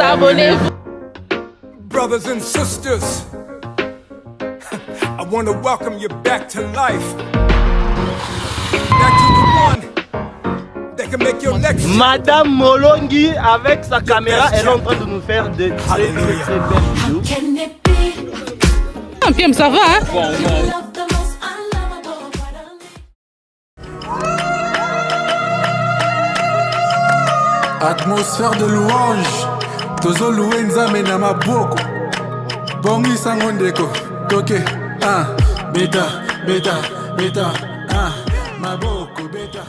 Abonnez-vous. Brothers and sisters, I want to welcome you back to life. Back to the one that can make your next. Madame Molongi avec sa caméra, elle est en train de nous faire des très belles vidéos. Pierre, ça va, hein? Atmosphère de louange, tozo louenza menama boko. Bongi sangondeko, toke, beta, ma boko, beta.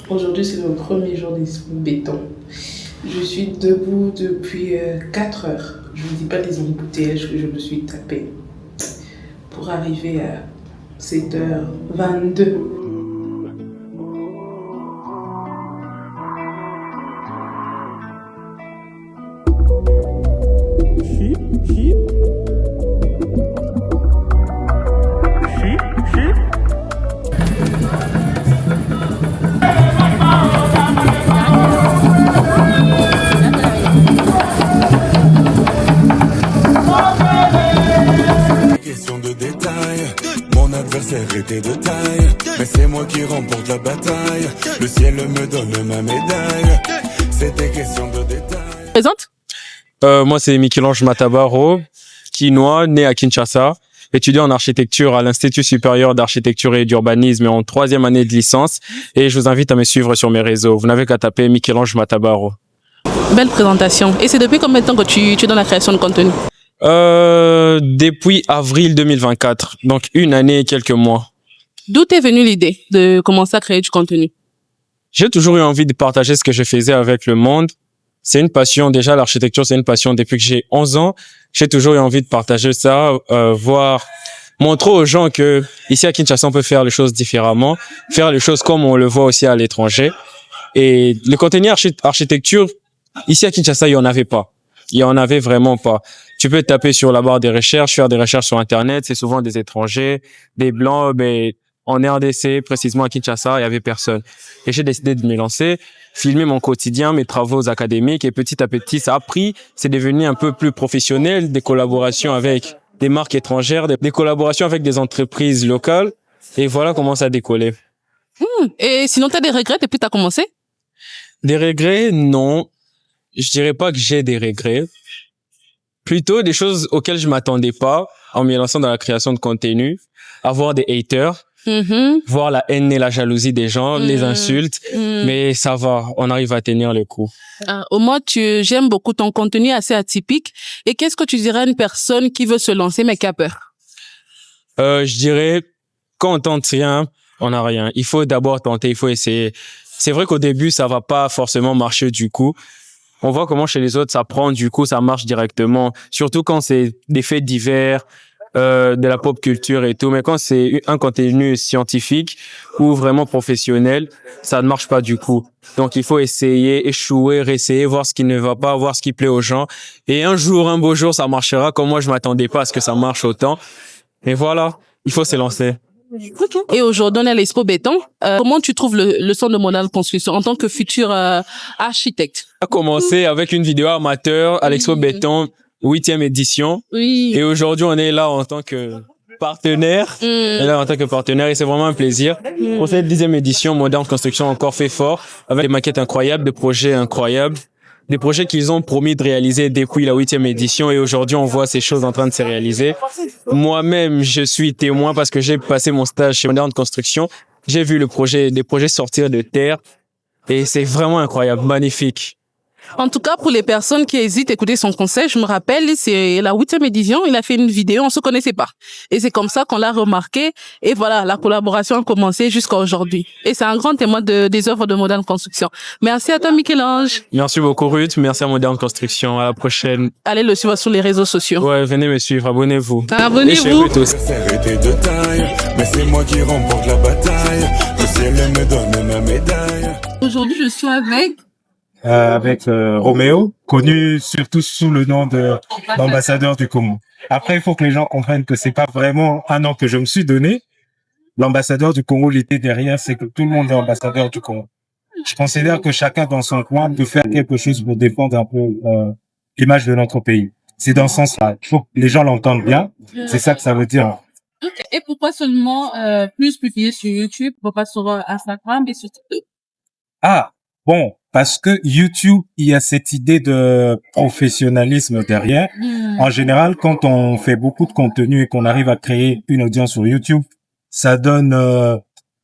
Aujourd'hui, c'est le premier jour d'Expo Béton. Je suis debout depuis 4 heures. Je ne vous dis pas les embouteillages que je me suis tapé pour arriver à 7h22. Question de détail, mon adversaire était de taille, mais c'est moi qui remporte la bataille. Le ciel me donne ma médaille. C'était question de détail. Présente? Moi, c'est Michel-Ange Matabaro, quinois, né à Kinshasa, étudiant en architecture à l'Institut supérieur d'architecture et d'urbanisme et en 3e année de licence. Et je vous invite à me suivre sur mes réseaux. Vous n'avez qu'à taper Michel-Ange Matabaro. Belle présentation. Et c'est depuis combien de temps que tu es dans la création de contenu? Depuis avril 2024, donc 1 année et quelques mois. D'où t'es venue l'idée de commencer à créer du contenu? J'ai toujours eu envie de partager ce que je faisais avec le monde. C'est une passion, déjà l'architecture c'est une passion depuis que j'ai 11 ans. J'ai toujours eu envie de partager ça, montrer aux gens que ici à Kinshasa on peut faire les choses différemment, faire les choses comme on le voit aussi à l'étranger. Et le contenu architecture, ici à Kinshasa il y en avait pas. Il y en avait vraiment pas. Tu peux taper sur la barre des recherches, faire des recherches sur Internet, c'est souvent des étrangers, des blancs, mais en RDC, précisément à Kinshasa, il y avait personne. Et j'ai décidé de me lancer, filmer mon quotidien, mes travaux académiques, et petit à petit, ça a pris, c'est devenu un peu plus professionnel, des collaborations avec des marques étrangères, des collaborations avec des entreprises locales, et voilà comment ça a décollé. Et sinon, t'as des regrets depuis que t'as commencé? Des regrets, non. Je dirais pas que j'ai des regrets. Plutôt des choses auxquelles je m'attendais pas en me lançant dans la création de contenu. Avoir des haters, voir la haine et la jalousie des gens, les insultes, mais ça va, on arrive à tenir le coup. Au moins, j'aime beaucoup ton contenu assez atypique. Et qu'est-ce que tu dirais à une personne qui veut se lancer mais qui a peur? Je dirais, quand on tente rien, on n'a rien. Il faut d'abord tenter, il faut essayer. C'est vrai qu'au début, ça va pas forcément marcher du coup. On voit comment chez les autres, ça prend, du coup, ça marche directement. Surtout quand c'est des faits divers, de la pop culture et tout. Mais quand c'est un contenu scientifique ou vraiment professionnel, ça ne marche pas du coup. Donc, il faut essayer, échouer, réessayer, voir ce qui ne va pas, voir ce qui plaît aux gens. Et un jour, un beau jour, ça marchera. Comme moi, je m'attendais pas à ce que ça marche autant. Et voilà, il faut se lancer. Et aujourd'hui, on est à l'Expo Béton. Comment tu trouves le centre de Modern Construction en tant que futur architecte? On a commencé avec une vidéo amateur à l'Expo Béton, 8e édition. Oui. Et aujourd'hui, on est là en tant que partenaire. Et c'est vraiment un plaisir. Pour cette 10e édition, Modern Construction a encore fait fort avec des maquettes incroyables, des projets incroyables. Des projets qu'ils ont promis de réaliser depuis la 8e édition et aujourd'hui on voit ces choses en train de se réaliser. Moi-même, je suis témoin parce que j'ai passé mon stage chez Modern Construction. J'ai vu des projets sortir de terre et c'est vraiment incroyable, magnifique. En tout cas, pour les personnes qui hésitent à écouter son conseil, je me rappelle, c'est la 8e édition, il a fait une vidéo, on se connaissait pas. Et c'est comme ça qu'on l'a remarqué. Et voilà, la collaboration a commencé jusqu'à aujourd'hui. Et c'est un grand témoin des œuvres de Modern Construction. Merci à toi, Michel-Ange. Merci beaucoup, Ruth. Merci à Modern Construction. À la prochaine. Allez le suivre sur les réseaux sociaux. Ouais, venez me suivre. Abonnez-vous. Abonnez-vous. Et chez Ruth aussi. Était de taille, mais c'est moi qui remporte la bataille. Le ciel me donne ma médaille. Aujourd'hui, je suis avec Roméo, connu surtout sous le nom de l'ambassadeur du Congo. Après, il faut que les gens comprennent que c'est pas vraiment un nom que je me suis donné. L'ambassadeur du Congo, l'idée derrière, c'est que tout le monde est ambassadeur du Congo. Je considère que chacun dans son coin peut faire quelque chose pour défendre un peu l'image de notre pays. C'est dans ce sens-là. Il faut que les gens l'entendent bien. C'est ça que ça veut dire. Ok. Et pourquoi seulement plus publier sur YouTube, pourquoi pas sur Instagram et sur TikTok? Ah, bon, parce que YouTube, il y a cette idée de professionnalisme derrière. En général, quand on fait beaucoup de contenu et qu'on arrive à créer une audience sur YouTube, ça donne,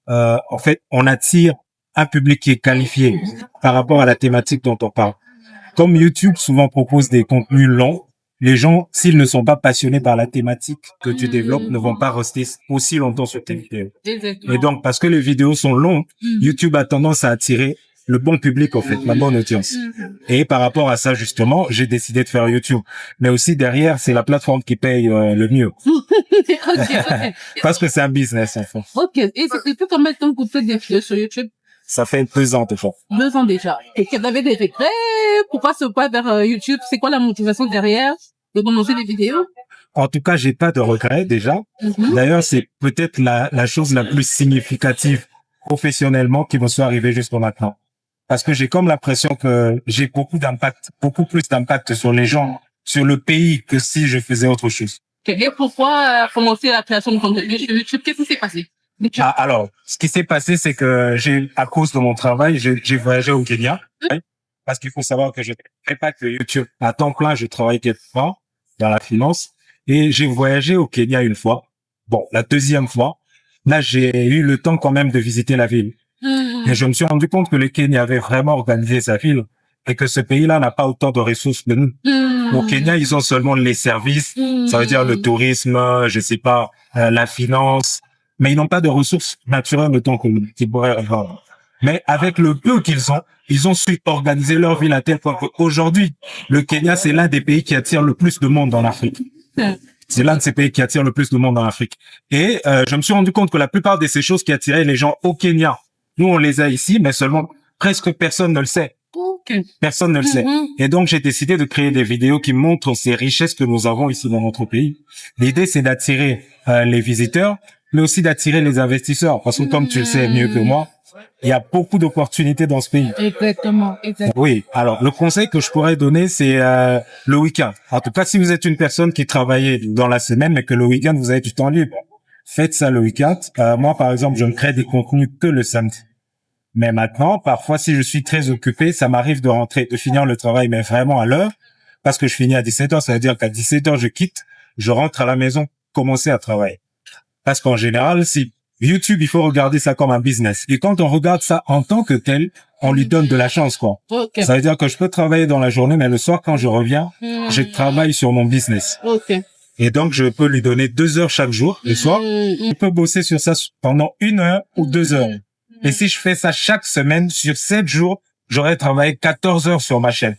en fait, on attire un public qui est qualifié par rapport à la thématique dont on parle. Comme YouTube souvent propose des contenus longs, les gens, s'ils ne sont pas passionnés par la thématique que tu développes, ne vont pas rester aussi longtemps sur tes vidéos. Exactement. Et donc, parce que les vidéos sont longues, YouTube a tendance à attirer le bon public, en fait, la bonne audience. Et par rapport à ça, justement, j'ai décidé de faire YouTube. Mais aussi, derrière, c'est la plateforme qui paye le mieux. Ok. Parce que c'est un business, en fait. Ok. Et c'est depuis combien de temps que vous faites des vidéos sur YouTube? Ça fait 2 ans, déjà. 2 ans déjà. Et vous avez des regrets? Pourquoi se pas vers YouTube? C'est quoi la motivation derrière de commencer des vidéos? En tout cas, j'ai pas de regrets, déjà. D'ailleurs, c'est peut-être la chose la plus significative professionnellement qui me soit arrivée jusqu'à maintenant. Parce que j'ai comme l'impression que j'ai beaucoup plus d'impact sur les gens, sur le pays, que si je faisais autre chose. Ok. Et pourquoi commencer la création de contenu sur YouTube? Qu'est-ce qui s'est passé? Ah, alors, ce qui s'est passé, c'est que à cause de mon travail, j'ai voyagé au Kenya. Parce qu'il faut savoir que je ne fais pas que YouTube. À temps plein, je travaille quelque part dans la finance. Et j'ai voyagé au Kenya une fois. Bon, la deuxième fois, là, j'ai eu le temps quand même de visiter la ville. Et je me suis rendu compte que le Kenya avait vraiment organisé sa ville et que ce pays-là n'a pas autant de ressources que nous. Au Kenya, ils ont seulement les services, ça veut dire le tourisme, je sais pas, la finance, mais ils n'ont pas de ressources naturelles autant que nous, qui pourraient avoir. Mais avec le peu ils ont su organiser leur ville à tel point qu'aujourd'hui, le Kenya, c'est l'un des pays qui attire le plus de monde en Afrique. C'est l'un de ces pays qui attire le plus de monde en Afrique. Et je me suis rendu compte que la plupart de ces choses qui attiraient les gens au Kenya, nous, on les a ici, mais seulement presque personne ne le sait. Okay. Personne ne le sait. Et donc, j'ai décidé de créer des vidéos qui montrent ces richesses que nous avons ici dans notre pays. L'idée, c'est d'attirer les visiteurs, mais aussi d'attirer les investisseurs. Parce que comme tu le sais mieux que moi, il y a beaucoup d'opportunités dans ce pays. Exactement. Oui. Alors, le conseil que je pourrais donner, c'est le week-end. En tout cas, si vous êtes une personne qui travaille dans la semaine, mais que le week-end, vous avez du temps libre, faites ça le week-end. Moi, par exemple, je ne crée des contenus que le samedi. Mais maintenant, parfois, si je suis très occupé, ça m'arrive de finir le travail, mais vraiment à l'heure, parce que je finis à 17h. Ça veut dire qu'à 17h, je quitte, je rentre à la maison, commencer à travailler. Parce qu'en général, si YouTube, il faut regarder ça comme un business. Et quand on regarde ça en tant que tel, on lui donne de la chance, quoi. Okay. Ça veut dire que je peux travailler dans la journée, mais le soir, quand je reviens, je travaille sur mon business. Okay. Et donc, je peux lui donner 2 heures chaque jour, le soir. Je peux bosser sur ça pendant 1 heure ou 2 heures. Et si je fais ça chaque semaine, sur 7 jours, j'aurais travaillé 14 heures sur ma chaîne.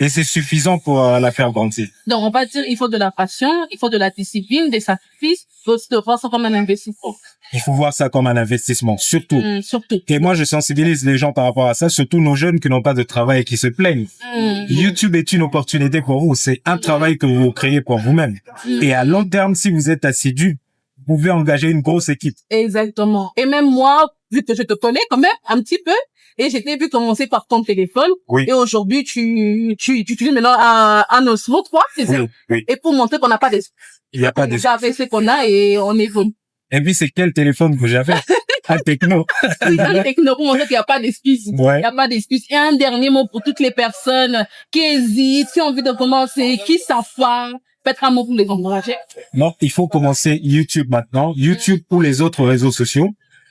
Et c'est suffisant pour la faire grandir. Donc, on va dire, il faut de la passion, il faut de la discipline, des sacrifices, il faut se voir ça comme un investissement. Il faut voir ça comme un investissement, surtout. Surtout. Et moi, je sensibilise les gens par rapport à ça, surtout nos jeunes qui n'ont pas de travail et qui se plaignent. YouTube est une opportunité pour vous. C'est un travail que vous créez pour vous-même. Et à long terme, si vous êtes assidu, vous pouvez engager une grosse équipe. Exactement. Et même moi, vu que je te connais quand même un petit peu, et je t'ai vu commencer par ton téléphone. Oui. Et aujourd'hui, tu utilises maintenant un Osmo 3, c'est ça? Oui. Et pour montrer qu'on n'a pas d'excuses. Il n'y a pas d'excuses. J'avais ce qu'on a et on évolue. Et puis, c'est quel téléphone que j'avais? Un Techno. Un Techno pour montrer qu'il n'y a pas d'excuses. Ouais. Il n'y a pas d'excuses. Et un dernier mot pour toutes les personnes qui hésitent, qui ont envie de commencer, qui savent pas. Peut-être un mot pour les encourager. Non, il faut commencer YouTube maintenant. YouTube ou les autres réseaux sociaux.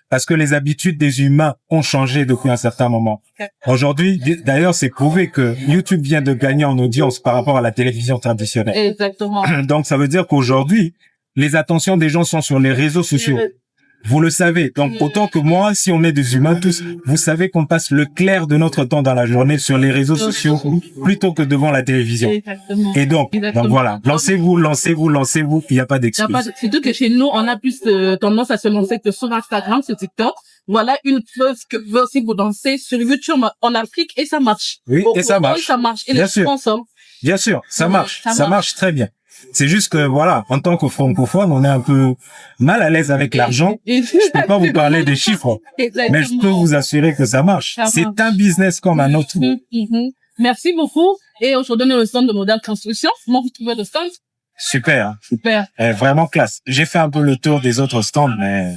Parce que les habitudes des humains ont changé depuis un certain moment. Aujourd'hui, d'ailleurs, c'est prouvé que YouTube vient de gagner en audience par rapport à la télévision traditionnelle. Exactement. Donc, ça veut dire qu'aujourd'hui, les attentions des gens sont sur les réseaux sociaux. Vous le savez. Donc, autant que moi, si on est des humains tous, vous savez qu'on passe le clair de notre temps dans la journée sur les réseaux sociaux plutôt que devant la télévision. Exactement. Et donc voilà. Lancez-vous. Il n'y a pas d'excuses. Surtout que chez nous, on a plus tendance à se lancer que sur Instagram, sur TikTok. Voilà une chose que veut aussi vous danser sur YouTube en Afrique et ça marche. Oui, et ça marche. Et ça marche. Et Bien les sûr. consomment. Bien sûr, ça marche. Ça Ça marche très bien. C'est juste que, voilà, en tant que francophone, on est un peu mal à l'aise avec l'argent. Je peux pas vous parler des chiffres, mais je peux vous assurer que ça marche. C'est un business comme un autre. Merci beaucoup. Et aujourd'hui, on est au stand de Modern Construction. Comment vous trouvez le stand? Super, hein. Super. Vraiment classe. J'ai fait un peu le tour des autres stands, mais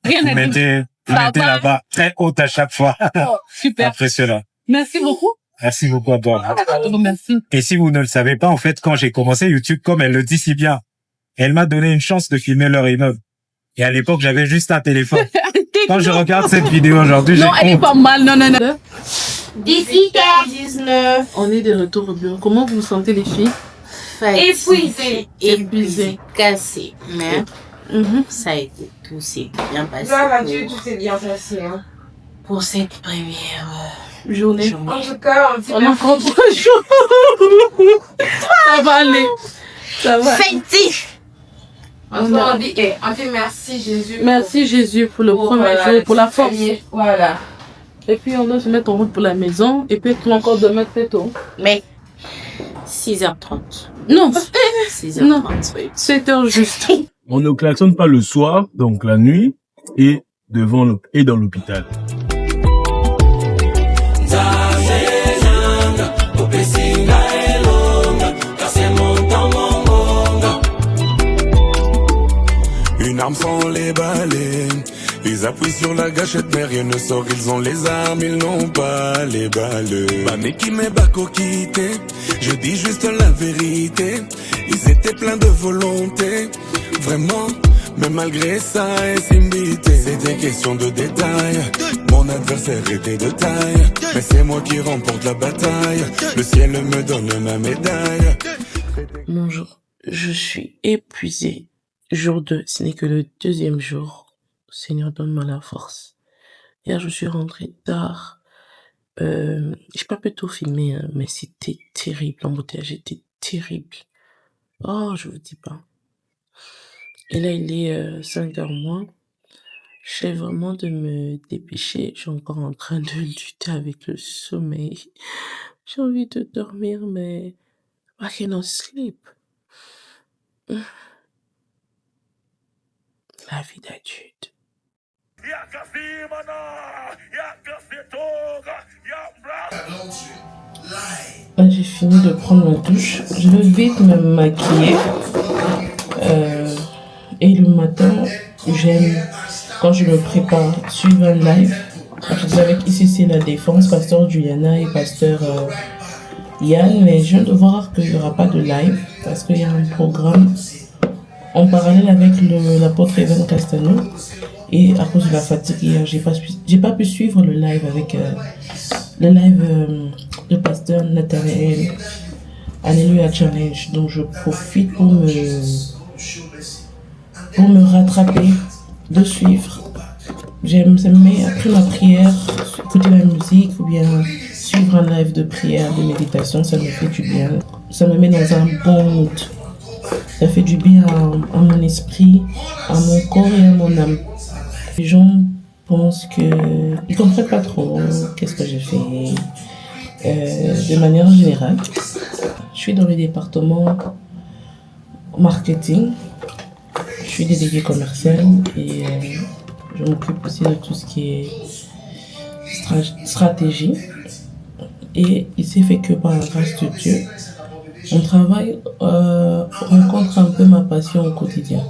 Rien vous à dire. mettez Ça va. là-bas très haute à chaque fois. Oh, super. Impressionnant. Merci beaucoup. Merci beaucoup à toi. Merci. Et si vous ne le savez pas, en fait, quand j'ai commencé YouTube, comme elle le dit si bien, elle m'a donné une chance de filmer leur immeuble. Et à l'époque, j'avais juste un téléphone. Quand je regarde cette vidéo aujourd'hui, j'ai Non, elle est honte. pas mal. Non, non, non. 18h19. On est de retour au bureau. Comment vous vous sentez, les filles? Épuisé. Cassé. Mais ça a été tout s'est bien passé. Gloire à Dieu, tout s'est bien passé. Hein. Pour cette première Journée. En tout cas, on dit On a encore 3 jours. Ça va aller. Ça va. fêté. on dit merci Jésus. Merci Jésus pour le premier voilà, jour, pour la force. Voilà. Et puis on doit se mettre en route pour la maison. Et puis encore demain très tôt. Mais 6h30. Non, 6h30. Oui. 7h juste. On ne klaxonne pas le soir, donc la nuit, et et dans l'hôpital. Une arme sans les balais. Ils appuient sur la gâchette, mais rien ne sort. Ils ont les armes, ils n'ont pas les balles. Bané qui m'est bako quitté. Je dis juste la vérité. Ils étaient pleins de volonté. Vraiment. Mais malgré ça, SMBT, c'était question de détails. Mon adversaire était de taille. Mais c'est moi qui remporte la bataille. Le ciel me donne ma médaille. Bonjour, je suis épuisée. Jour 2, ce n'est que le 2e jour. Seigneur, donne-moi la force. Hier, je suis rentrée tard. J'ai pas pu tout filmer, hein, mais c'était terrible. L'embouteillage était terrible. Oh, je vous dis pas. Et là, il est 5h moins. J'essaie vraiment de me dépêcher. Je suis encore en train de lutter avec le sommeil. J'ai envie de dormir, mais I cannot sleep. La vie d'adulte. Là, j'ai fini de prendre ma douche. Je vais vite me maquiller. Et le matin, j'aime, quand je me prépare, suivre un live. Je suis avec ICC La Défense, pasteur Juliana et pasteur Yann. Mais je viens de voir qu'il n'y aura pas de live parce qu'il y a un programme en parallèle avec l'apôtre Evan Castano. Et à cause de la fatigue hier, j'ai pas pu suivre le live avec de pasteur Nathanaël Alléluia Challenge. Donc je profite pour me rattraper, de suivre. Ça me met après ma prière, écouter la musique ou bien suivre un live de prière, de méditation, ça me fait du bien. Ça me met dans un bon mood. Ça fait du bien à mon esprit, à mon corps et à mon âme. Les gens pensent ils comprennent pas trop qu'est-ce que j'ai fait. De manière générale, je suis dans le département marketing. Je suis délégué commercial et je m'occupe aussi de tout ce qui est stratégie. Et il s'est fait que par la grâce de Dieu, mon travail rencontre un peu ma passion au quotidien.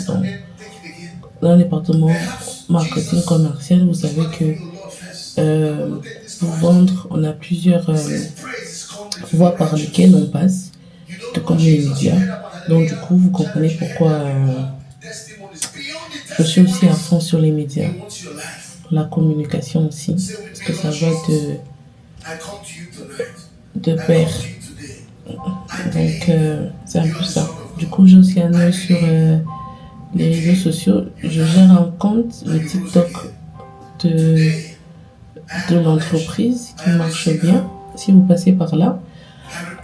Donc, dans le département marketing commercial, vous savez que pour vendre, on a plusieurs voies par lesquelles on passe, tout comme les médias. Donc du coup, vous comprenez pourquoi je suis aussi à fond sur les médias, la communication aussi, parce que ça va de pair. Donc c'est un peu ça. Du coup, j'ai aussi un œil sur les réseaux sociaux. Je gère un compte, le TikTok de l'entreprise qui marche bien. Si vous passez par là,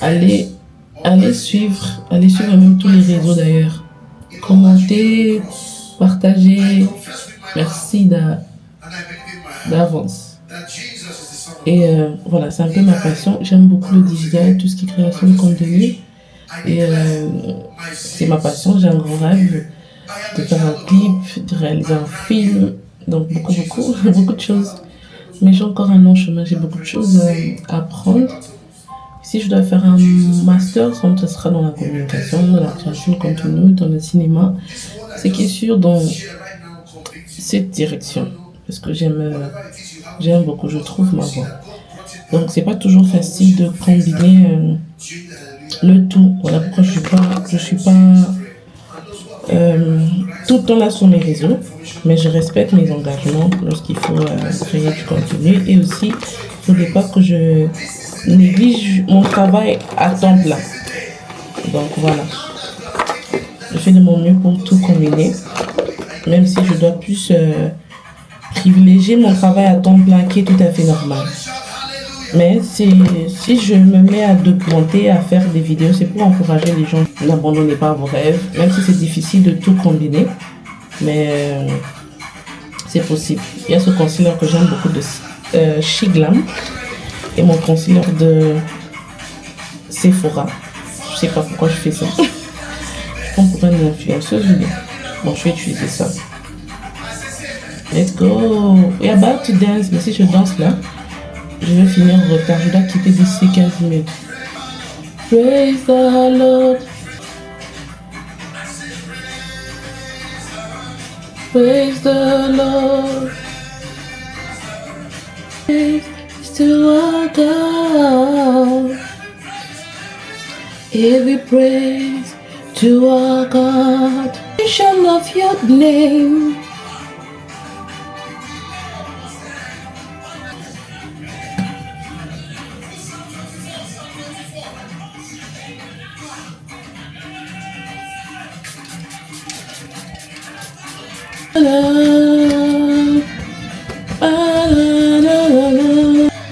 allez suivre même tous les réseaux d'ailleurs. Commentez, partagez. Merci d'avance. Et voilà, c'est un peu ma passion. J'aime beaucoup le digital, tout ce qui est création de contenu. Et c'est ma passion. J'ai un grand rêve de faire un clip, de réaliser un film. Donc beaucoup de choses. Mais j'ai encore un long chemin. J'ai beaucoup de choses à apprendre. Si je dois faire un master, ce sera dans la communication, dans la création de contenu, dans le cinéma. Ce qui est sûr dans cette direction. Parce que j'aime beaucoup, je trouve ma voix. Donc, c'est pas toujours facile de combiner le tout. Voilà pourquoi je suis pas tout le temps là sur mes réseaux, mais je respecte mes engagements lorsqu'il faut créer du contenu. Et aussi, il ne faudrait pas que je néglige mon travail à temps plein. Donc voilà, je fais de mon mieux pour tout combiner, même si je dois plus privilégier mon travail à temps plein, qui est tout à fait normal. Mais si je me mets à documenter, à faire des vidéos, c'est pour encourager les gens. N'abandonnez pas vos rêves, même si c'est difficile de tout combiner. Mais c'est possible. Il y a ce concealer que j'aime beaucoup de Shiglam et mon concealer de Sephora. Je sais pas pourquoi je fais ça. Je prends pour une influenceuse, mais bon, je vais utiliser ça. Let's go! We're about to dance, mais si je danse là, je vais finir en retard. Je dois quitter d'ici 15 minutes. Praise the Lord. Praise the Lord. Praise to our God. Every praise to our God. We shall love your name.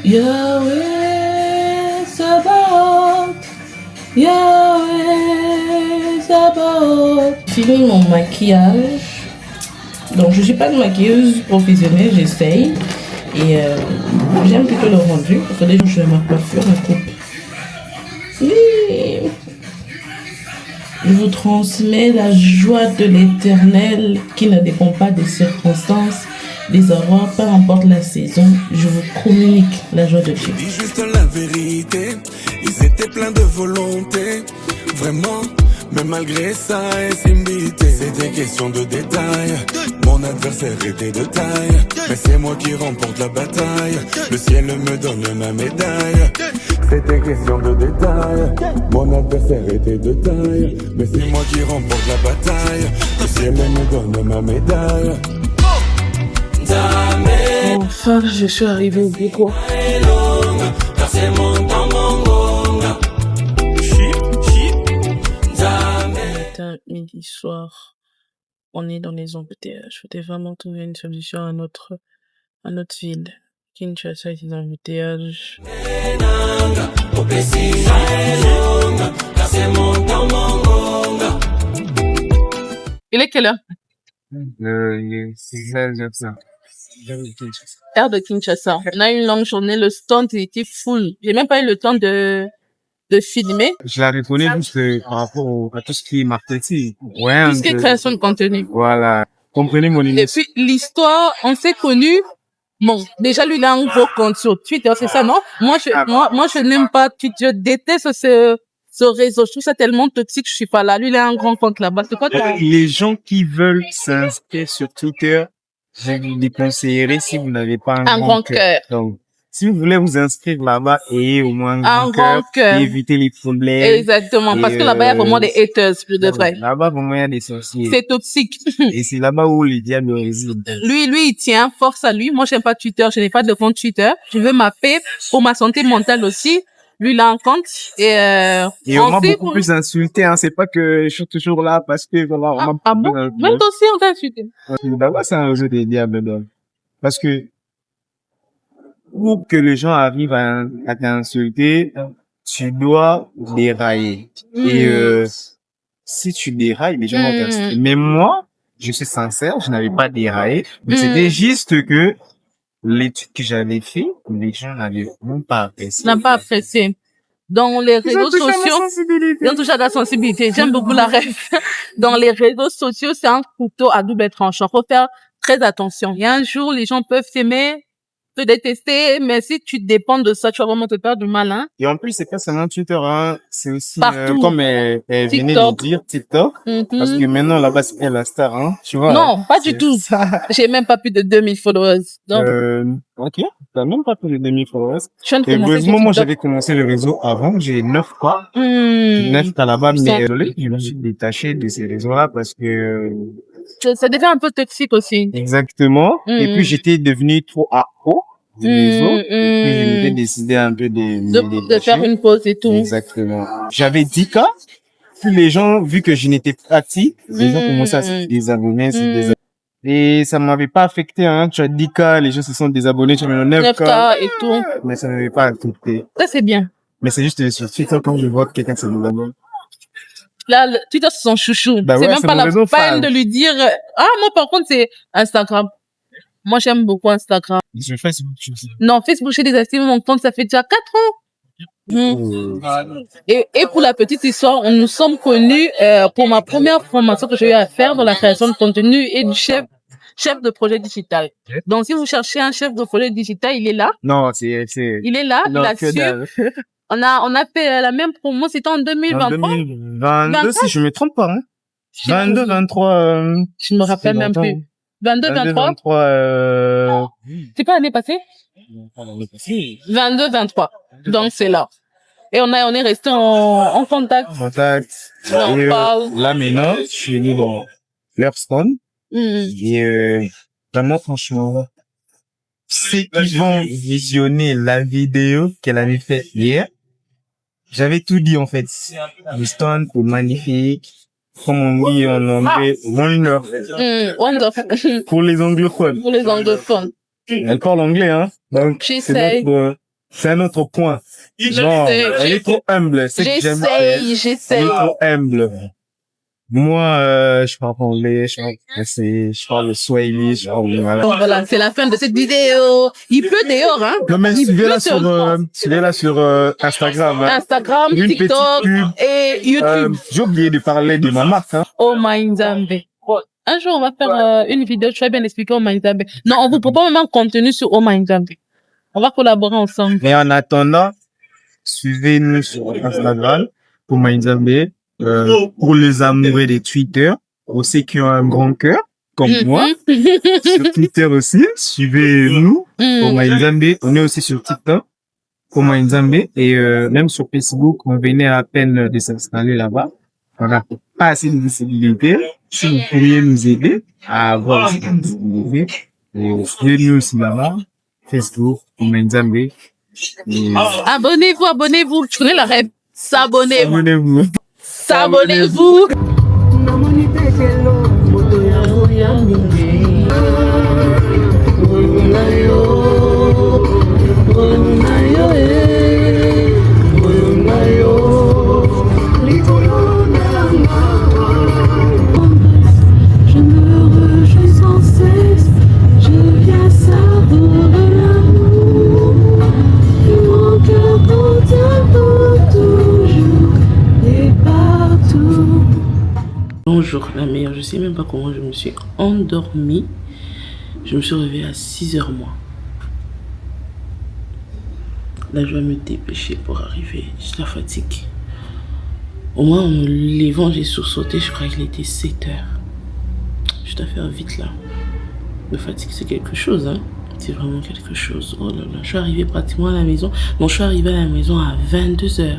Yahweh Sabaoth, Yahweh Sabaoth. Fini mon maquillage. Donc je suis pas une maquilleuse professionnelle, j'essaye. Et j'aime plutôt le rendu. Il faudrait que je ma coiffure, ma coupe. Oui. Je vous transmets la joie de l'Éternel qui ne dépend pas des circonstances, des avoirs, peu importe la saison. Je vous communique la joie de Dieu. Je dis juste la vérité, ils étaient pleins de volonté, vraiment. Mais malgré ça, SMBT, c'était question de détails. Mon adversaire était de taille, mais c'est moi qui remporte la bataille. Le ciel me donne ma médaille. C'était question de détails. Mon adversaire était de taille, mais c'est moi qui remporte la bataille. Le ciel me donne ma médaille. Enfin, je suis arrivé au bout. Matin, midi, soir, on est dans les embouteillages. Il faudrait vraiment trouver une solution à notre ville. Kinshasa est des embouteillages. Il est quelle heure? Heure de Kinshasa. On a eu une longue journée, le stand était full. J'ai même pas eu le temps de filmer. Je la reconnais juste par rapport à tout ce qui est marketing. Ouais, tout ce qui est création de contenu. Voilà. Comprenez mon idée. Et puis, l'histoire, on s'est connus. Bon, déjà, lui, il a un gros compte sur Twitter, c'est ça, non? Moi, je n'aime pas Twitter. Je déteste ce réseau. Je trouve ça tellement toxique, je suis pas là. Lui, il a un grand compte là-bas. C'est quoi, les gens qui veulent s'inscrire sur Twitter, je vous déconseillerais si vous n'avez pas un grand cœur. Donc, si vous voulez vous inscrire là-bas, ayez au moins un grand cœur et évitez les problèmes. Exactement, parce que là-bas, il y a vraiment des haters, plus de vrai. Là-bas, vraiment, il y a des sorciers. C'est toxique. Et c'est là-bas où le diable réside. Lui, il tient, force à lui. Moi, j'aime pas Twitter, je n'ai pas de compte Twitter. Je veux ma paix pour ma santé mentale aussi. Lui, il a un compte. Et on m'a beaucoup plus insulté, hein. C'est pas que je suis toujours là parce que, voilà, on m'a bon? Même toi aussi, on t'a insulté. D'abord, c'est un jeu des diables, donc. Parce que, pour que les gens arrivent à t'insulter, tu dois dérailler. Et si tu dérailles, les gens vont t'insulter. Mais moi, je suis sincère, je n'avais pas déraillé. Mais c'était juste que l'étude que j'avais fait, les gens n'avaient même pas apprécié. N'a pas apprécié. Dans les réseaux sociaux, ils ont touché à la sensibilité. J'aime beaucoup la rêve. Dans les réseaux sociaux, c'est un couteau à double tranchant. Faut faire très attention. Il y a un jour, les gens peuvent t'aimer, te détester, mais si tu dépends de ça, tu vas vraiment te faire du mal, hein. Et en plus, c'est pas seulement Twitter, hein. C'est aussi, Partout. comme elle venait de TikTok. dire, TikTok. Parce que maintenant, là-bas, c'est elle la star, hein. Tu vois. Non, pas du c'est tout. ça. J'ai même pas plus de 2000 followers. Donc, Ok. T'as même pas plus de 2000 followers. je viens de Et commencer sur heureusement, moi, TikTok. j'avais commencé le réseau avant. J'ai 9 quoi. 9 là-bas, mais désolé, je me suis détaché de ces réseaux-là parce que, Ça devient un peu toxique aussi. exactement. Et puis, j'étais devenu trop accro du réseau. Et puis, je m'étais décidé un peu De faire une pause et tout. Exactement. J'avais 10 cas. Puis les gens, vu que je n'étais pas actif, les gens commençaient à se désabonner, Et ça m'avait pas affecté, hein. Tu as 10 cas, les gens se sont désabonnés, tu as maintenant 9 cas. 9K et tout. Mais ça m'avait pas affecté. Ça, c'est bien. Mais c'est juste sur Twitter quand je vois que quelqu'un se désabonne. Là, Twitter, c'est son chouchou. Bah c'est ouais, même c'est pas mon la réseau fan. peine de lui dire, moi, par contre, c'est Instagram. Moi, j'aime beaucoup Instagram. Sur Facebook, tu sais. Non, Facebook, j'ai désactivé mon compte, ça fait déjà 4 ans. Et pour la petite histoire, nous sommes connus pour ma première formation que j'ai eu à faire dans la création de contenu et du chef de projet digital. Donc, si vous cherchez un chef de projet digital, il est là. Non, c'est, Il est là, non, il que assure. dalle. On a fait la même promo, c'était en En 2023. 2022, si je me trompe pas, hein. 22, 23, Je me rappelle même longtemps. plus. 22, 22, 23. 23, C'est pas l'année passée? 22, 23. Donc, c'est là. Et on est resté en contact. contact. On Et, parle. là, maintenant, je suis venu dans leur spawn. Et, vraiment, franchement, ceux qui vont visionner la vidéo qu'elle avait faite hier, j'avais tout dit, en fait. Le stand est magnifique. Comme on dit en anglais, wonderful. Wonderful. Pour les anglophones. Pour les anglophones. Elle parle anglais, hein. Donc, J'essaye. c'est un autre point. Genre, elle est trop humble. C'est que j'aime. Elle J'essaye. est trop humble. Moi, je parle anglais, je parle français, je parle le swahili, je parle, voilà. Bon, voilà, c'est la fin de cette vidéo. Il pleut dehors, hein. Non, mais Il suivez-la pleut sur Instagram, hein. Instagram, Une TikTok petite pub. et YouTube. J'ai oublié de parler de ma marque, hein. Oh my Nzambe. Un jour, on va faire une vidéo, je vais bien expliquer Oh my Nzambe. Non, on vous propose même un contenu sur Oh my Nzambe. On va collaborer ensemble. Mais en attendant, suivez-nous sur Instagram, pour Mindzambe, pour les amoureux de Twitter, aussi qui ont un grand cœur, comme moi. Sur Twitter aussi, suivez-nous, pour Mindzambe. On est aussi sur TikTok, pour Mindzambe. Et même sur Facebook, on venait à peine de s'installer là-bas. On n'a pas assez de visibilité. Si vous pourriez nous aider à avoir cette visibilité, suivez-nous aussi là-bas. Facebook, Mindzambe. Abonnez-vous. Tu connais la rêve. S'abonnez-vous. Abonnez-vous. S'abonnez-vous. Je me réjouis sans cesse, je viens savourer l'amour. Et mon cœur contient pour toujours et partout. Bonjour la meilleure, je sais même pas comment je me suis endormie. Je me suis réveillée à 6h moins. Là je vais me dépêcher pour arriver, j'ai la fatigue. Au moins en me levant j'ai sursauté, je crois qu'il était 7h. Je dois faire vite là. La fatigue c'est quelque chose, hein. C'est vraiment quelque chose. Oh là là, je suis arrivée pratiquement à la maison. Non, je suis arrivée à la maison à 22h.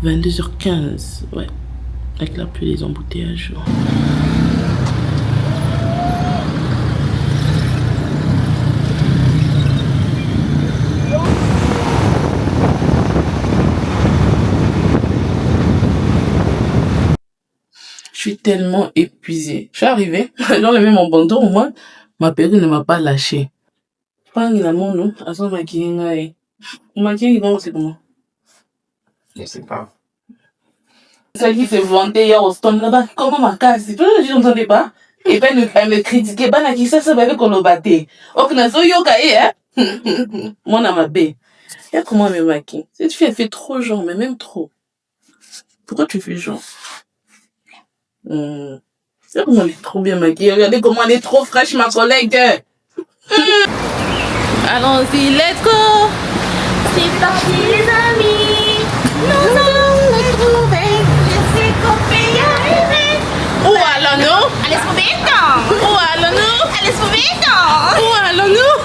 22h15, ouais. Avec la pluie et les embouteillages. Je suis tellement épuisée. Je suis arrivée, j'ai enlevé mon bandeau, au moins, ma perruque ne m'a pas lâché. Pas un amour, non? À son maquillage. Mon maquillage, c'est comment? Je sais pas. Celle qui s'est vantée hier au stand là-bas, comment ma casse? Je n'entendais pas. Et puis elle me critiquait, bah, n'a qui ça va avec qu'on battre. Ok, n'a so yoka, hein? Moi, n'a ma baie. Et comment elle me maquille? Cette fille, elle fait trop genre, mais même trop. Pourquoi tu fais genre? Regarde comment elle est trop bien maquillée. Regardez comment elle est trop fraîche, ma collègue. Allons-y, let's go. C'est parti les amis, nous allons les trouver. Je sais qu'on peut y arriver. Où allons-nous? Allez se mettre. Où allons-nous? Allez se mettre. Où allons-nous?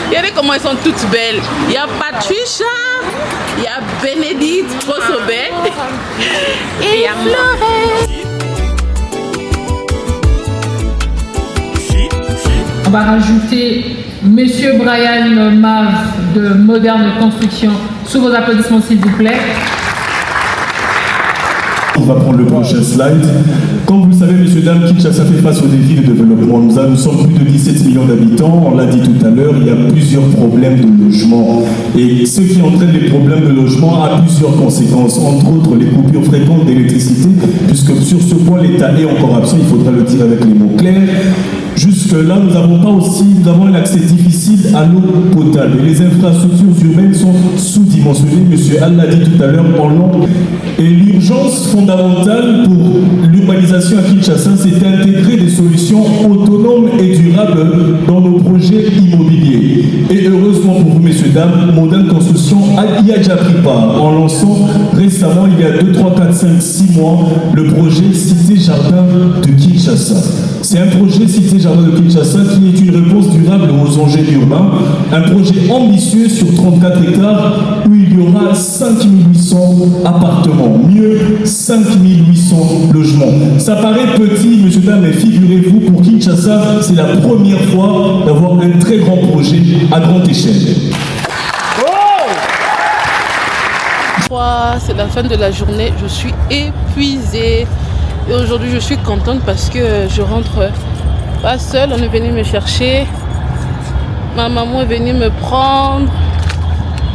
Regardez comment elles sont toutes belles. Il y a Patricia, il y a Bénédicte, trop so belle. Et il y a Florence. On va rajouter Monsieur Brian Mav de Moderne Construction. Sous vos applaudissements, s'il vous plaît. On va prendre le prochain slide. Comme vous le savez, messieurs, dames, Kinshasa fait face aux défis de développement. Nous sommes plus de 17 millions d'habitants. On l'a dit tout à l'heure, il y a plusieurs problèmes de logement. Et ce qui entraîne les problèmes de logement a plusieurs conséquences. Entre autres, les coupures fréquentes d'électricité, puisque sur ce point, l'État est encore absent, il faudra le dire avec les mots clairs. Jusque-là, nous avons un accès difficile à l'eau potable. Et les infrastructures urbaines sont sous-dimensionnées. Monsieur Al l'a dit tout à l'heure en long. Et l'urgence fondamentale pour l'urbanisation à Kinshasa, c'est d'intégrer des solutions autonomes et durables dans nos projets immobiliers. Et heureusement pour vous, messieurs, dames, Moderne Construction y a déjà pris part en lançant récemment, il y a 2, 3, 4, 5, 6 mois, le projet Cité Jardin de Kinshasa. C'est un projet Cité Jardin de Kinshasa qui est une réponse durable aux enjeux urbains, un projet ambitieux sur 34 hectares où il y aura 5800 appartements, mieux 5800 logements. Ça paraît petit, monsieur, dame, mais figurez-vous, pour Kinshasa, c'est la première fois d'avoir un très grand projet à grande échelle. C'est la fin de la journée, je suis épuisée. Et aujourd'hui, je suis contente parce que je rentre pas seule. On est venu me chercher. Ma maman est venue me prendre.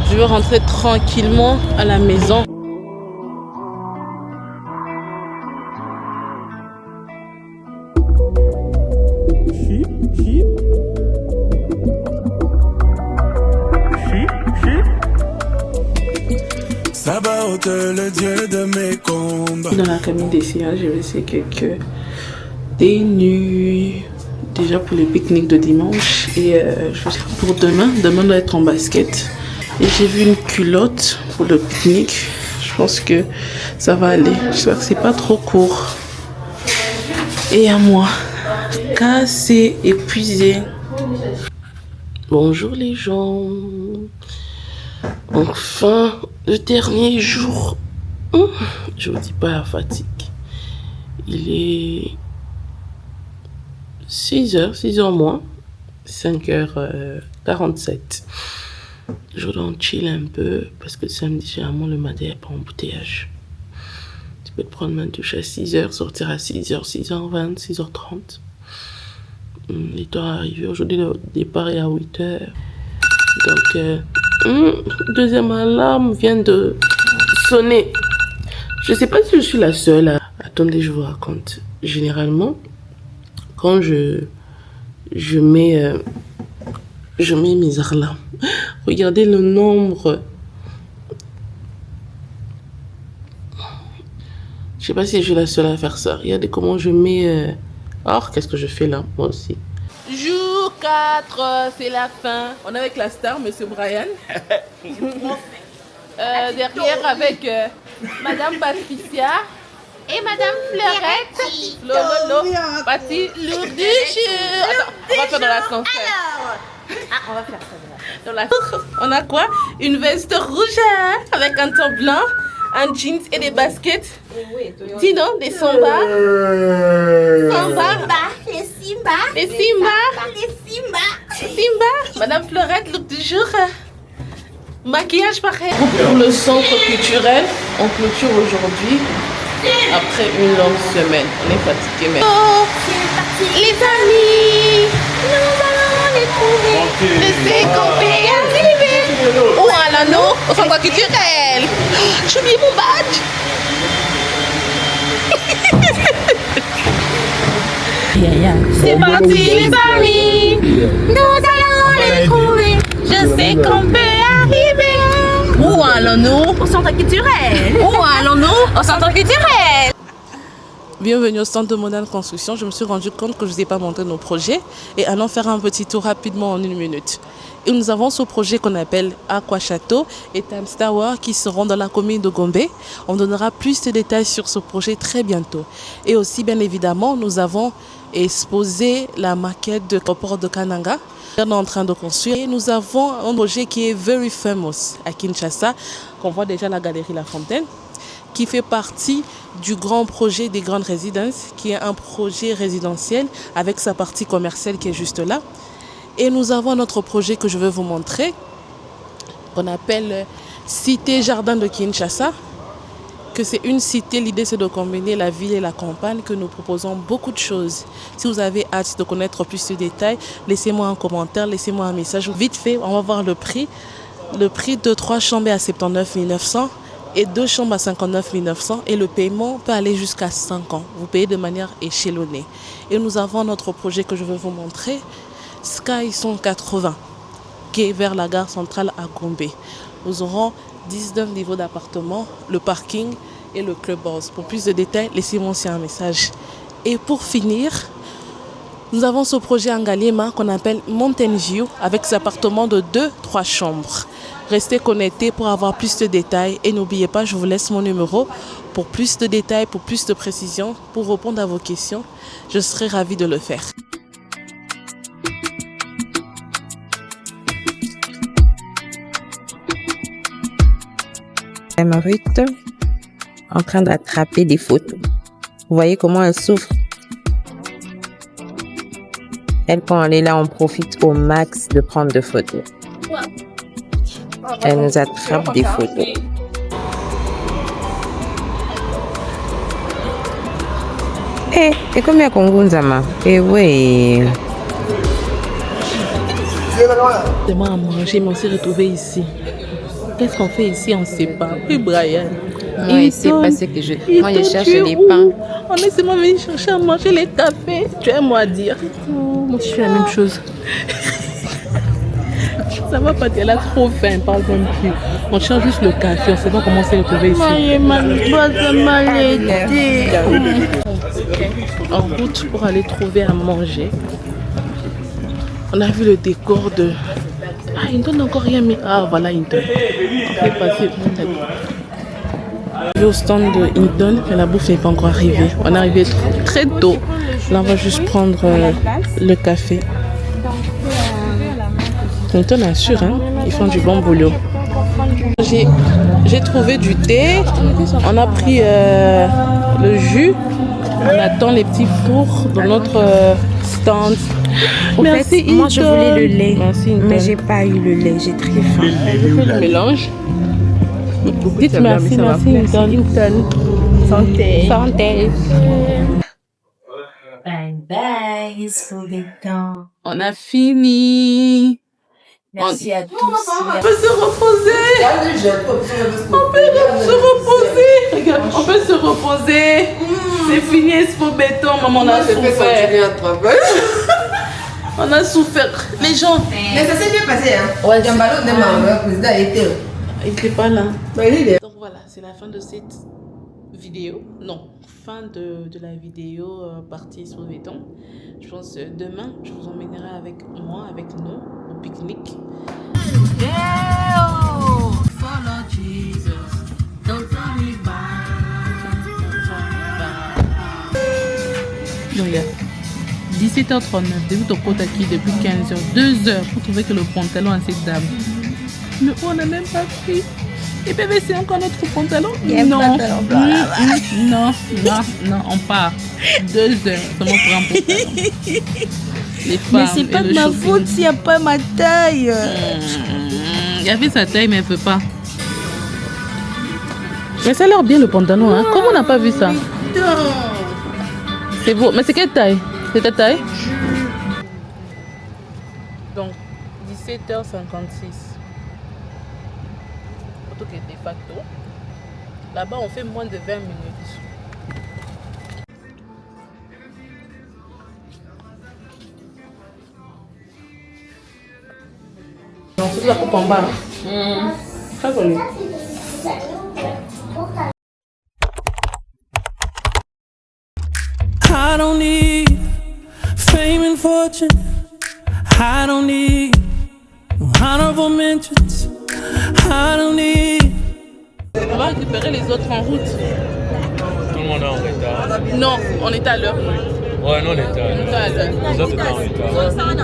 Je veux rentrer tranquillement à la maison. Sabaoth, le dieu de mes combats. Dans la cabine des séances, je vais essayer quelques tenues. Déjà pour le pique-nique de dimanche. Et pour demain, demain doit être en basket. Et j'ai vu une culotte pour le pique-nique. Je pense que ça va aller. J'espère que c'est pas trop court. Et à moi, cassé, épuisé. Bonjour les gens. Enfin, le dernier jour. Je vous dis pas la fatigue. Il est 6h moins, 5h47. Je dois en chill un peu parce que samedi, généralement, le matin, il n'y a pas embouteillage. Tu peux te prendre ma douche à 6h, sortir à 6h, 6h20, 6h30. Et toi, arriver aujourd'hui, le départ est à 8h. Donc, deuxième alarme vient de sonner. Je sais pas si je suis la seule à... Attendez, je vous raconte. Généralement, quand je mets mes alarmes, regardez le nombre. Je sais pas si je suis la seule à faire ça. Regardez comment je mets... Alors, qu'est-ce que je fais là, moi aussi. Jour 4, c'est la fin. On est avec la star, Monsieur Brian. Derrière avec Madame Patricia et Madame Fleurette. Lolo, Pati, Lourdes. Attends, on va faire dans l'ascenseur. On va faire ça. Dans la... On a quoi? Une veste rouge avec un top blanc, un jeans et des baskets. Dis non, des samba. Les Simba. Les Simba. Madame Fleurette, look du jour. Maquillage pareil. Pour le centre culturel, on clôture aujourd'hui. Après une longue semaine, on est fatigué mais... Oh, c'est parti. Les amis, nous allons les trouver. Je sais qu'on peut y arriver. Où allons-nous? Au centre culturel. J'ai oublié mon badge. C'est parti les amis, nous allons les trouver. Je sais qu'on peut arriver. Où allons-nous? Au centre culturel. Où allons-nous? Au centre culturel. Bienvenue au stand de Moderne Construction. Je me suis rendu compte que je ne vous ai pas montré nos projets et allons faire un petit tour rapidement en 1 minute. Et nous avons ce projet qu'on appelle Aqua Château et Times Tower qui seront dans la commune de Gombe. On donnera plus de détails sur ce projet très bientôt. Et aussi, bien évidemment, nous avons exposé la maquette de l'aéroport de Kananga. On est en train de construire. Et nous avons un projet qui est very famous à Kinshasa, qu'on voit déjà à la galerie La Fontaine, qui fait partie du grand projet des grandes résidences, qui est un projet résidentiel avec sa partie commerciale qui est juste là. Et nous avons notre projet que je vais vous montrer, qu'on appelle Cité Jardin de Kinshasa, que c'est une cité, l'idée c'est de combiner la ville et la campagne, que nous proposons beaucoup de choses. Si vous avez hâte de connaître plus de détails, laissez-moi un commentaire, laissez-moi un message. Vite fait, on va voir le prix. Le prix de 3 chambres est à 79 900 et 2 chambres à 59 900 et le paiement peut aller jusqu'à 5 ans. Vous payez de manière échelonnée. Et nous avons notre projet que je vais vous montrer, Sky 180, qui est vers la gare centrale à Gombe. Nous aurons 19 niveaux d'appartements, le parking et le clubhouse. Pour plus de détails, laissez-moi aussi un message. Et pour finir, nous avons ce projet en Ngaliema qu'on appelle Mountain View avec ses appartements de 2-3 chambres. Restez connectés pour avoir plus de détails et n'oubliez pas, je vous laisse mon numéro pour plus de détails, pour plus de précisions, pour répondre à vos questions. Je serai ravie de le faire. Ruth en train d'attraper des photos. Vous voyez comment elle souffre. Elle, quand elle est là, on profite au max de prendre des photos. Elle nous attrape des photos. Et comme il y a Kongunzama. Et oui. C'est moi à manger, mais on s'est retrouvés ici. Qu'est-ce qu'on fait ici? On ne sait pas. Oui, Brian. Oui, c'est pas ce que je... Moi, je cherche les pains. On est seulement venu chercher à manger les cafés. Tu aimes moi dire. Moi, je fais la même chose. Ça va pas, elle a trop faim, parle même plus. On cherche juste le café, on ne sait pas comment s'est retrouvé ici. En route pour aller trouver à manger. On a vu le décor de... Ah, Hinton n'a encore rien mis. Ah, voilà Hinton. On fait passer. On est au stand de Hinton, mais la bouffe n'est pas encore arrivée. On est arrivé très tôt. Là, on va juste prendre le café. Hinton assure, hein, ils font du bon boulot. J'ai trouvé du thé. On a pris le jus. On attend les petits fours dans notre stand. Merci, fait, moi je voulais le lait, mais j'ai pas eu le lait, j'ai très faim. Le mélange. Dites merci, Hinton. Santé. Santé. Bye bye, il se faut des temps. On a fini. Merci à tous. On peut se reposer. On peut se reposer. Regarde, on peut se reposer. C'est fini, Expo Béton. Maman, on a souffert. On a souffert. Les gens. Mais ça s'est bien passé, hein? Ouais. Le président était. Il n'était pas là. Donc voilà, c'est la fin de cette vidéo. Non, fin de la vidéo partie Expo Béton. Je pense demain, je vous emmènerai avec moi, avec nous, au pique-nique. Donc, il y a 17h39, début au Kotaki depuis 15h, 2h pour trouver que le pantalon à cette dame. Mais on n'a même pas pris. Et bébé, c'est encore notre pantalon? Non. Non, on part. 2 heures, c'est mon grand pantalon. Les femmes. Mais c'est pas de ma faute s'il n'y a pas ma taille. Il y avait sa taille, mais elle ne veut pas. Mais ça a l'air bien le pantalon, hein? Comment on n'a pas vu ça? C'est beau. Mais c'est quelle taille? C'est ta taille? Donc, 17h56. Surtout que de facto, là-bas, on fait moins de 20 minutes. Donc, c'est la coupe en bas. Très joli. I don't need fame and fortune. I don't need honorable mentions. I don't need. On va récupérer les autres en route. Tout le monde est en retard. Non, on est à l'heure. Ouais, non, on est à l'heure. Les autres étaient en retard.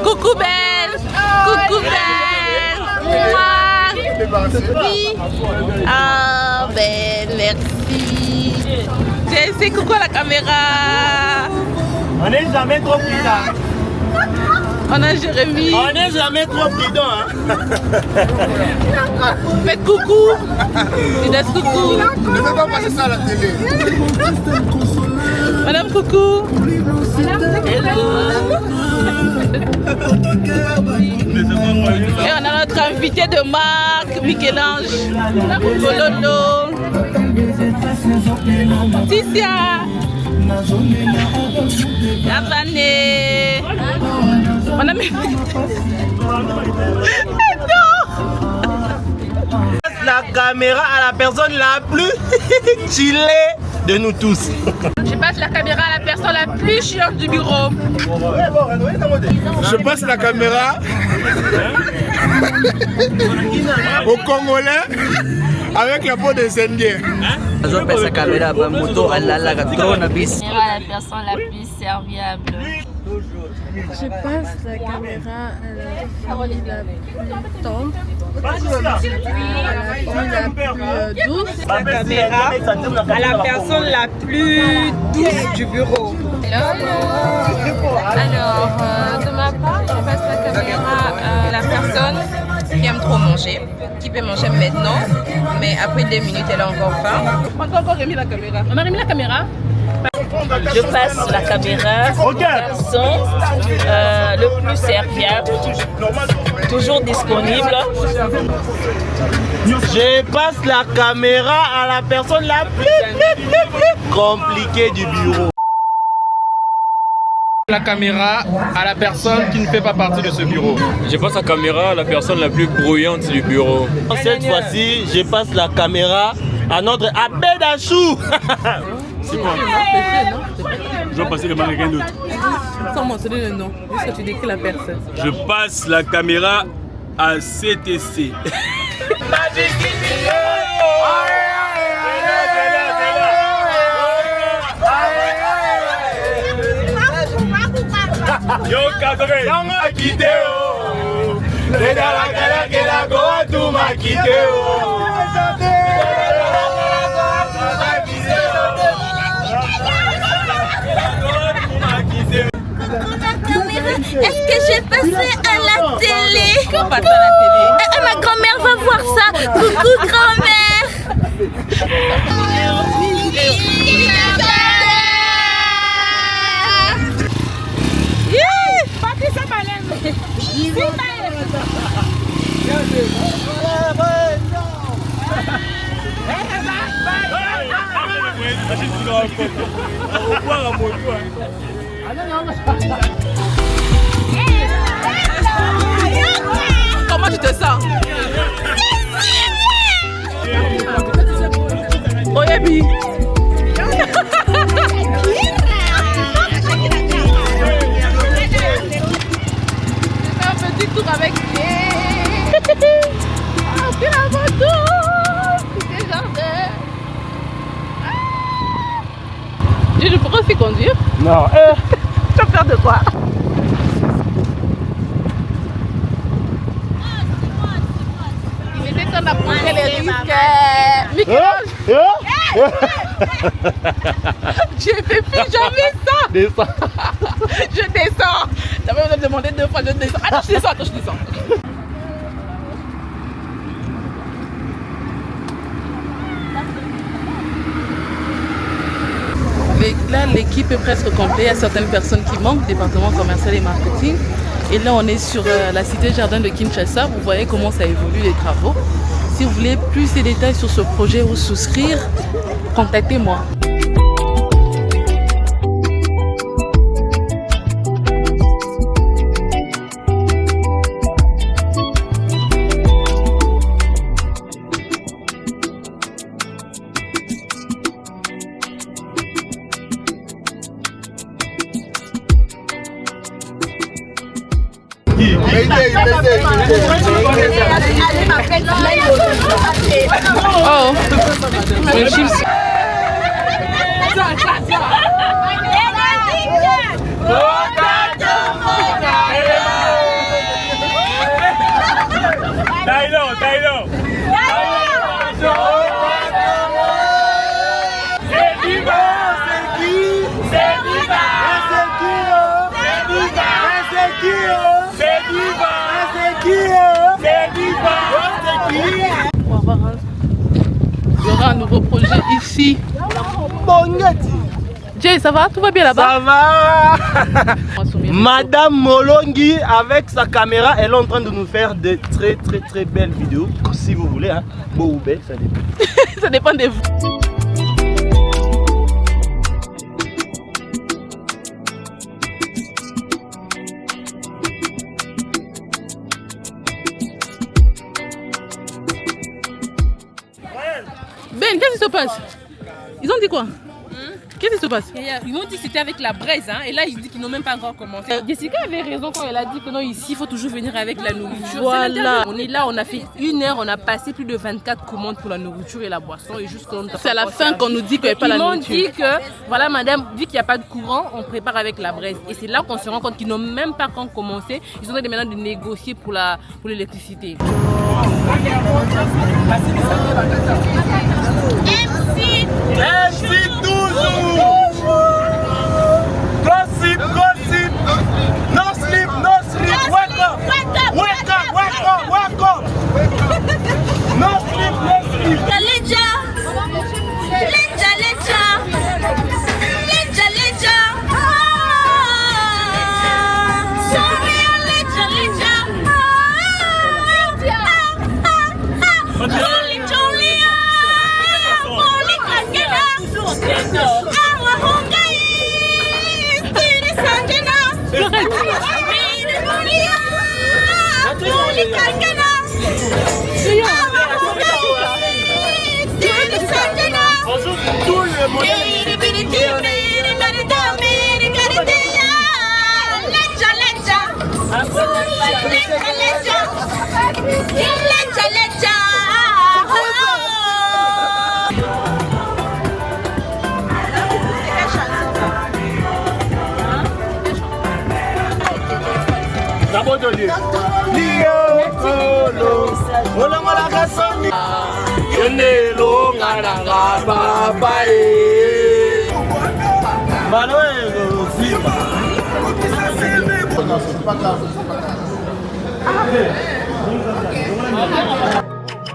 Coucou belle. Coucou belle. Moi. Oui. Ah belle, merci. C'est coucou à la caméra. On n'est jamais trop prudent. On a Jérémy. On n'est jamais trop prudent. Hein? Faites coucou. Tu laisses coucou. Ne fais pas passer ça à la télé. Madame coucou. Et on a notre invité de marque, Michel-Ange. Bololo. Ticia. Yavané. On a mis. La caméra à la personne la plus chillée de nous tous. Je passe la caméra à la personne la plus chiante du bureau. Je passe la caméra au Congolais avec la peau d'incendiaire. Je passe la caméra à la moto à la personne la plus serviable. Je passe la caméra à la fille la plus tendre, à la fille la plus douce. La caméra à la personne la plus douce du bureau. Alors, de ma part, je passe la caméra à la personne qui aime trop manger, qui peut manger maintenant, mais après 2 minutes, elle a encore faim. On a encore remis la caméra. On a remis la caméra. Je passe la caméra au garçon le plus serviable, toujours disponible. Je passe la caméra à la personne la plus compliquée du bureau. La caméra à la personne qui ne fait pas partie de ce bureau. Je passe la caméra à la personne la plus bruyante du bureau. Cette fois-ci, je passe la caméra à notre Abedachou. C'est quoi? Je dois passer devant quelqu'un d'autre. Sans mentionner le nom, juste que tu décris la personne. Je passe la caméra à CTC. Yo kadre yanga kiteo le dala kala kala go tu makiteo. Est-ce que j'ai passé à la télé? Quand passe à la télé? Ma grand-mère va voir ça. Coucou grand-mère. Comment tu te sens? Oyebi. Un petit tour avec puis la moto. C'était jardin. Je pourrais aussi conduire? Non. Tu vas faire de quoi? Il était temps d'apprendre les risques. Michel-Ange. Je ne fais plus jamais ça. Descends. Je descends. J'avais besoin de demander 2 fois, je descends. Attends, je descends, attends, je descends. Là, l'équipe est presque complète. Il y a certaines personnes qui manquent, département commercial et marketing. Et là, on est sur la cité jardin de Kinshasa. Vous voyez comment ça évolue les travaux. Si vous voulez plus de détails sur ce projet ou souscrire, contactez-moi. Oh, les chips. Taïlo. Il y aura un nouveau projet ici. Jay, ça va? Tout va bien là-bas? Ça va. Madame Molongi, avec sa caméra, elle est en train de nous faire de très belles vidéos. Si vous voulez, hein. Beau ou belle, ça dépend. Ça dépend de vous. Ben, qu'est-ce qui se passe? Ils ont dit quoi? Qu'est-ce qui se passe? Ils m'ont dit que c'était avec la braise, hein, et là ils disent qu'ils n'ont même pas encore commencé. Jessica avait raison quand elle a dit que non, ici il faut toujours venir avec la nourriture. Voilà. On est là, on a fait 1 heure, on a passé plus de 24 commandes pour la nourriture et la boisson. Et juste c'est à la fin qu'on nous dit qu'il n'y a pas la nourriture. Ils m'ont dit que, voilà madame, vu qu'il n'y a pas de courant, on prépare avec la braise. Et c'est là qu'on se rend compte qu'ils n'ont même pas encore commencé. Ils sont en train maintenant de négocier pour l'électricité. MC toujours. Gossip. No sleep. Wake up. No sleep. Leja.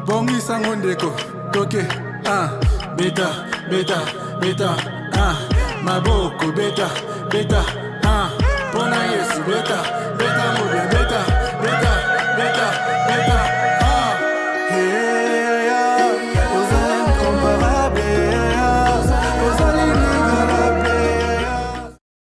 Bongi sangondeko, toke, beta, maboko, beta, pona yesu, beta,